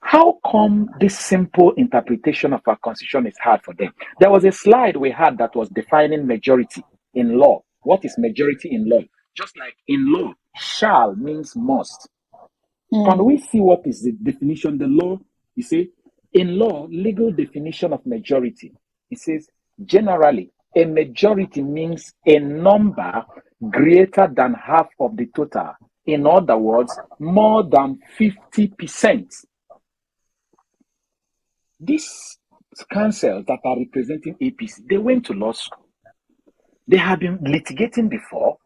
How come this simple interpretation of our constitution is hard for them? There was a slide we had that was defining majority in law. What is majority in law? Just like in law, shall means must. Can we see what is the definition? The law, you see, in law, legal definition of majority, it says generally, a majority means a number greater than half of the total. In other words, more than 50%. These councils that are representing APC, they went to law school. They have been litigating before.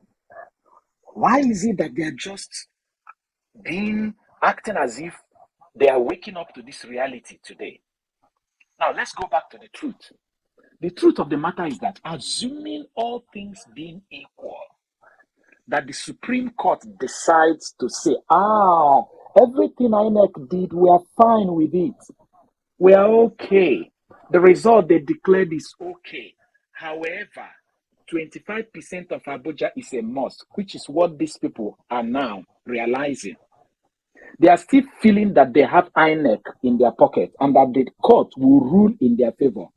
Why is it that they are just acting as if they are waking up to this reality today? Now, let's go back to the truth. The truth of the matter is that, assuming all things being equal, that the Supreme Court decides to say, everything INEC did, we are fine with it. We are okay. The result they declared is okay. However, 25% of Abuja is a must, which is what these people are now realizing. They are still feeling that they have INEC in their pocket and that the court will rule in their favor.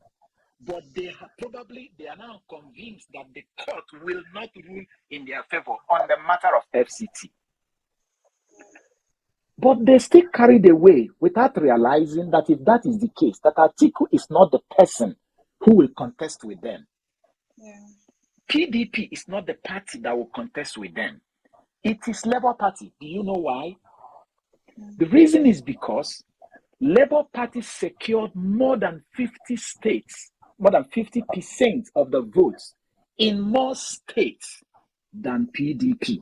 But they are now convinced that the court will not rule in their favor on the matter of FCT. But they still carried away without realizing that if that is the case, that Atiku is not the person who will contest with them. Yeah. PDP is not the party that will contest with them. It is Labour Party. Do you know why? The reason is because Labour Party secured more than 50 states, more than 50% of the votes in more states than PDP.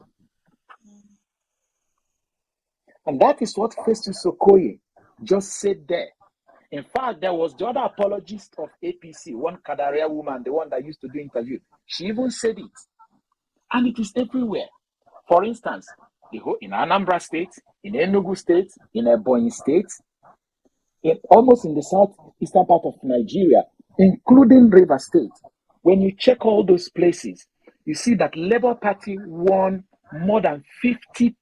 And that is what Festus Okoye just said there. In fact, there was the other apologist of APC, one Kadaria woman, the one that used to do interviews. She even said it. And it is everywhere. For instance, in Anambra State, in Enugu State, in Ebonyi State, almost in the southeastern part of Nigeria, including Rivers State. When you check all those places, you see that Labour Party won more than 50%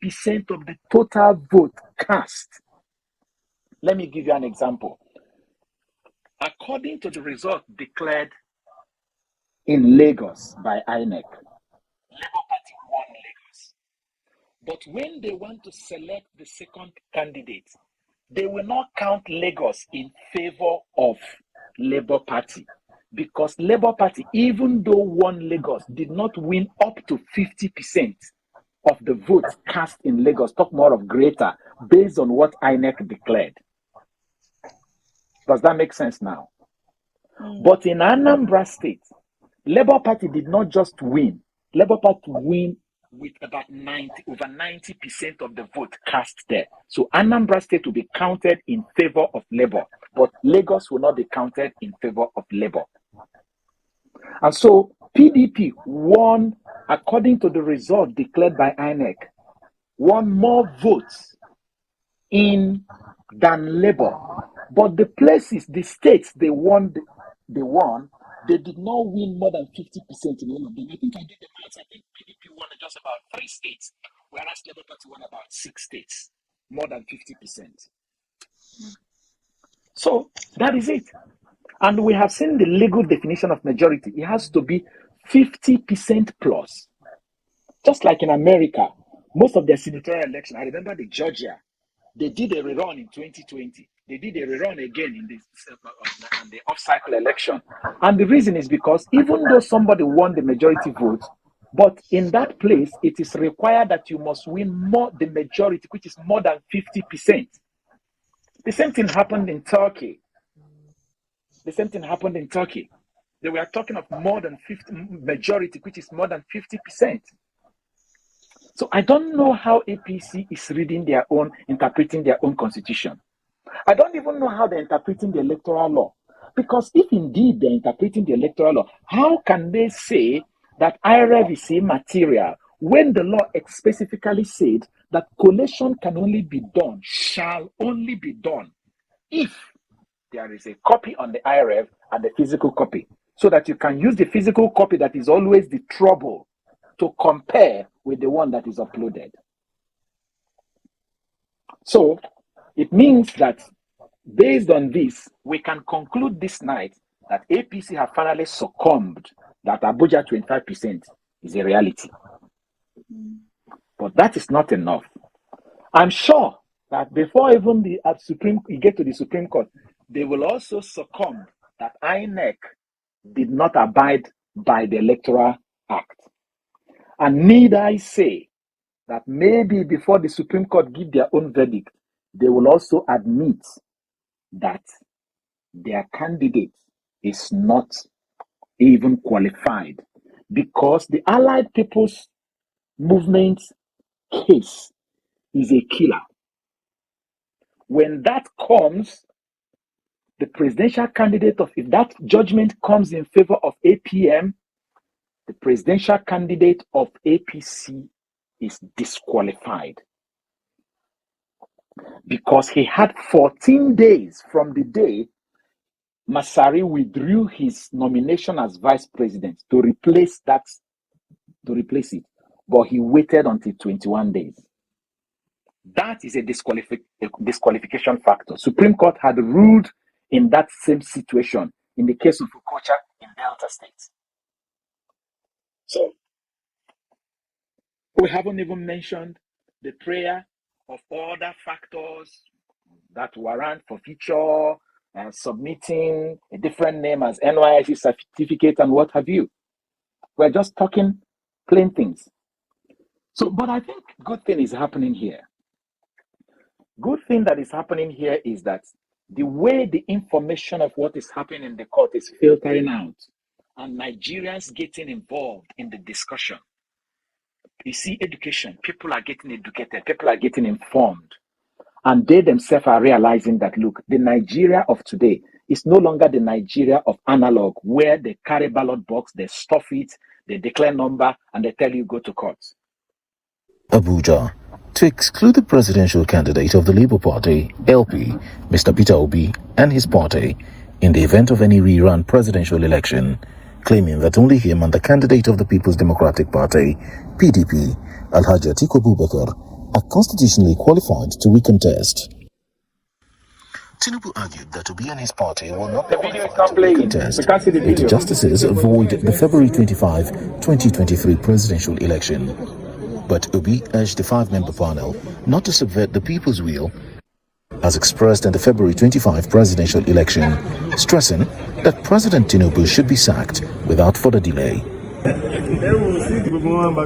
of the total vote cast. Let me give you an example. According to the result declared in Lagos by INEC, Labour Party won Lagos. But when they want to select the second candidate, they will not count Lagos in favor of Labour Party, because Labour Party, even though won Lagos, did not win up to 50% of the votes cast in Lagos. Talk more of greater, based on what INEC declared. Does that make sense now? But in Anambra State, Labour Party did not just win. Labour Party win with about over 90% of the vote cast there. So Anambra State will be counted in favor of Labour, but Lagos will not be counted in favor of Labour. And so PDP won, according to the result declared by INEC, won more votes than Labour. But the places, the states they won, they did not win more than 50% in all of them. I think I did the math. I think PDP won just about 3 states, whereas Labour Party won about 6 states, more than 50%. So that is it. And we have seen the legal definition of majority. It has to be 50% plus. Just like in America, most of their senatorial election, I remember the Georgia, they did a rerun in 2020. They did a rerun again in the off-cycle election. And the reason is because even though somebody won the majority vote, but in that place, it is required that you must win the majority, which is more than 50%. The same thing happened in Turkey. They were talking of more than 50 majority, which is more than 50%. So I don't know how APC is interpreting their own constitution. I don't even know how they're interpreting the electoral law. Because if indeed they're interpreting the electoral law, how can they say that IREV is immaterial when the law specifically said that collation can only be done, shall only be done, if there is a copy on the IREV and the physical copy, so that you can use the physical copy that is always the trouble to compare with the one that is uploaded. So it means that Based on this, we can conclude this night that APC have finally succumbed, that Abuja 25% is a reality. But that is not enough. I'm sure that before even you get to the Supreme Court, they will also succumb that INEC did not abide by the Electoral Act. And need I say that maybe before the Supreme Court give their own verdict, they will also admit that their candidate is not even qualified, because the Allied People's Movement case is a killer. When that comes, the presidential candidate if that judgment comes in favor of APM, the presidential candidate of APC is disqualified, because he had 14 days from the day Masari withdrew his nomination as vice president to replace it, but he waited until 21 days. That is a disqualification factor. Supreme Court had ruled in that same situation in the case of Okocha in Delta State. So we haven't even mentioned the prayer of other factors that warrant for future submitting a different name as NYSC certificate and what have you. We're just talking plain things. So, but I think good thing is happening here. Good thing that is happening here is that the way the information of what is happening in the court is filtering out, and Nigerians getting involved in the discussion. You see, education, people are getting educated, people are getting informed. And they themselves are realizing that, look, the Nigeria of today is no longer the Nigeria of analog, where they carry ballot box, they stuff it, they declare number, and they tell you go to court. Abuja. To exclude the presidential candidate of the Labour Party, LP, Mr. Peter Obi, and his party in the event of any rerun presidential election, claiming that only him and the candidate of the People's Democratic Party, PDP, Alhaji Atiku Abubakar, are constitutionally qualified to recontest. Tinubu argued that Obi and his party will not be qualified to recontest if the justices void the February 25, 2023 presidential election. But Obi urged the five-member panel not to subvert the people's will, as expressed in the February 25 presidential election, stressing that President Tinubu should be sacked without further delay.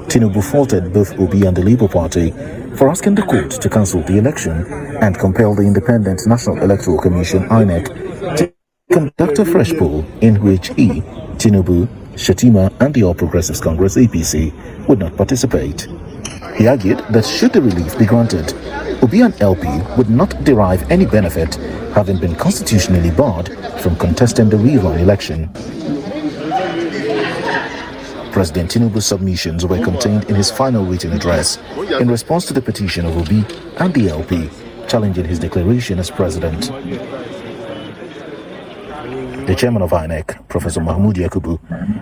Tinubu faulted both Obi and the Labour Party for asking the court to cancel the election and compel the Independent National Electoral Commission (INEC) to conduct a fresh poll in which he, Tinubu, Shatima and the All Progressives Congress (APC) would not participate. He argued that should the relief be granted, Obi and LP would not derive any benefit, having been constitutionally barred from contesting the rerun election. President Tinubu's submissions were contained in his final written address in response to the petition of Obi and the LP, challenging his declaration as president. The chairman of INEC, Professor Mahmoud Yakubu,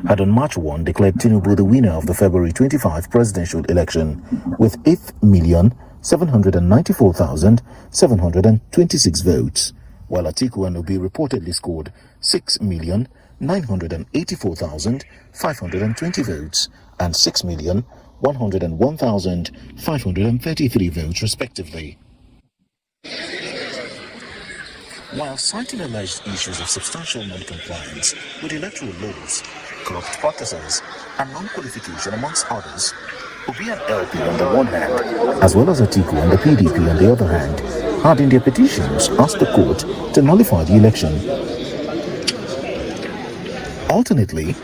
had on March 1 declared Tinubu the winner of the February 25 presidential election with 8,794,726 votes, while Atiku and Obi reportedly scored 6,984,520 votes and 6,101,533 votes respectively. While citing alleged issues of substantial non-compliance with electoral laws, corrupt practices, and non-qualification amongst others, Obi and LP on the one hand, as well as Atiku and the PDP on the other hand, had in their petitions asked the court to nullify the election. Alternately,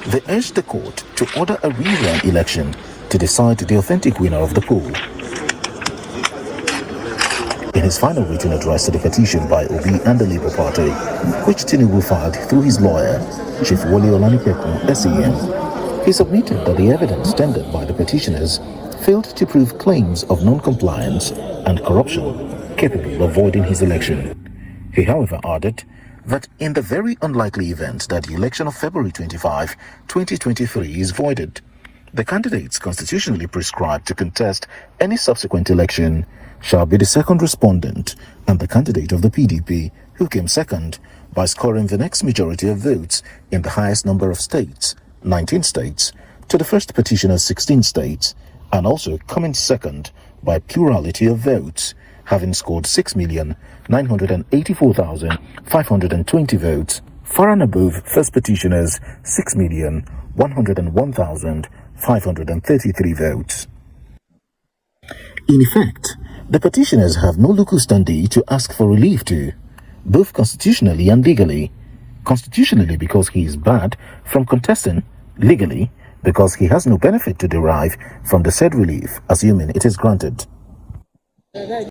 they urged the court to order a rerun election to decide the authentic winner of the poll. In his final written address to the petition by Obi and the Labour Party, which Tinubu filed through his lawyer, Chief Wole Olanipekun, SAN, he submitted that the evidence tendered by the petitioners failed to prove claims of non-compliance and corruption capable of voiding his election. He, however, added that in the very unlikely event that the election of February 25, 2023 is voided, the candidates constitutionally prescribed to contest any subsequent election shall be the second respondent and the candidate of the PDP who came second by scoring the next majority of votes in the highest number of states, 19 states, to the first petitioner's 16 states, and also coming second by plurality of votes, having scored 6,984,520 votes, far and above first petitioner's 6,101,533 votes. In effect, the petitioners have no local standing to ask for relief to, both constitutionally and legally. Constitutionally because he is barred from contesting, legally because he has no benefit to derive from the said relief, assuming it is granted.